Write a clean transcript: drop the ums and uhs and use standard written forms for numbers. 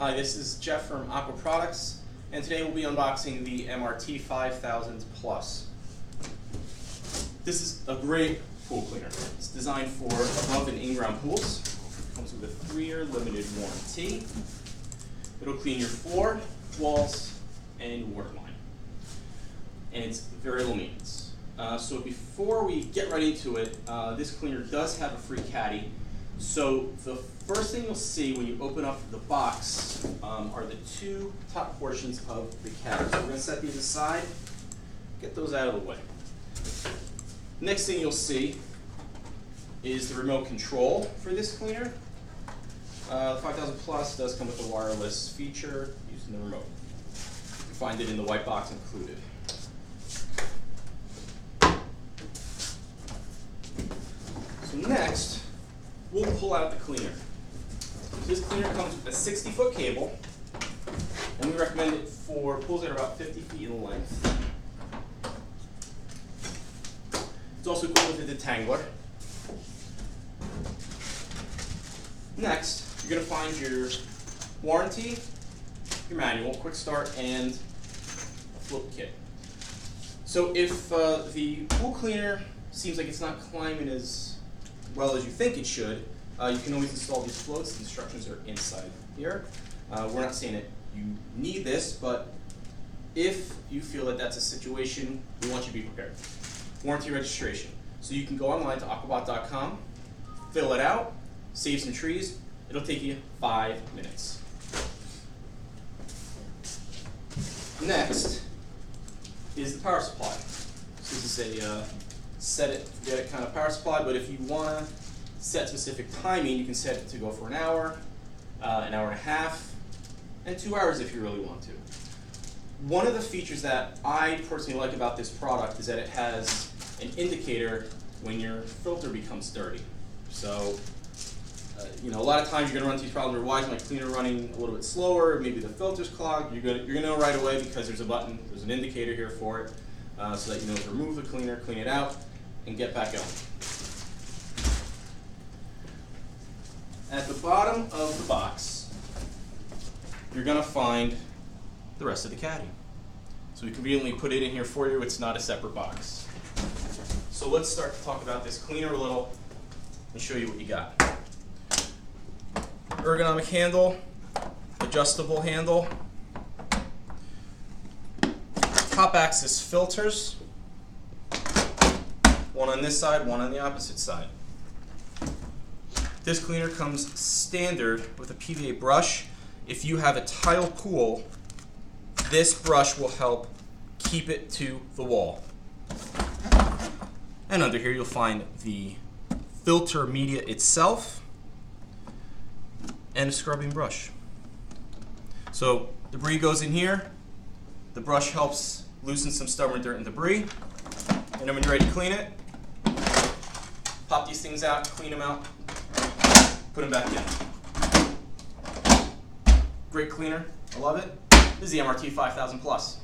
Hi, this is Jeff from Aqua Products, and today we'll be unboxing the MRT 5000 Plus. This is a great pool cleaner. It's designed for above and in-ground pools. It comes with a 3-year limited warranty. It'll clean your floor, walls, and water line. And it's very low maintenance. So before we get right into it, this cleaner does have a free caddy. So the first thing you'll see when you open up the box are the two top portions of the caddy. So we're going to set these aside, get those out of the way. Next thing you'll see is the remote control for this cleaner. The 5000 Plus does come with a wireless feature using the remote. You can find it in the white box included. So next, we'll pull out the cleaner. This cleaner comes with a 60-foot cable, and we recommend it for pools that are about 50 feet in length. It's also equipped with a detangler. Next, you're going to find your warranty, your manual, quick start, and a flip kit. So if the pool cleaner seems like it's not climbing as well as you think it should, you can always install these floats. The instructions are inside here. We're not saying that you need this, but if you feel that that's a situation, we want you to be prepared. Warranty registration. So you can go online to aquabot.com, fill it out, save some trees. It'll take you 5 minutes. Next is the power supply. So this is a set it, forget it kind of power supply, but if you want to set specific timing, you can set it to go for an hour and a half, and 2 hours if you really want to. One of the features that I personally like about this product is that it has an indicator when your filter becomes dirty. So, a lot of times you're going to run into these problems where why is my cleaner running a little bit slower, maybe the filter's clogged. You're going to know right away because there's a button, there's an indicator here for it, so that you know to remove the cleaner, clean it out, and get back going. At the bottom of the box, you're going to find the rest of the caddy. So we conveniently put it in here for you. It's not a separate box. So let's start to talk about this cleaner a little and show you what you got. Ergonomic handle, adjustable handle, top axis filters, one on this side, one on the opposite side. This cleaner comes standard with a PVA brush. If you have a tile pool, this brush will help keep it to the wall. And under here you'll find the filter media itself and a scrubbing brush. So debris goes in here, the brush helps loosen some stubborn dirt and debris, and then when you're ready to clean it, pop these things out, clean them out, put them back in. Great cleaner, I love it. This is the MRT 5000 Plus.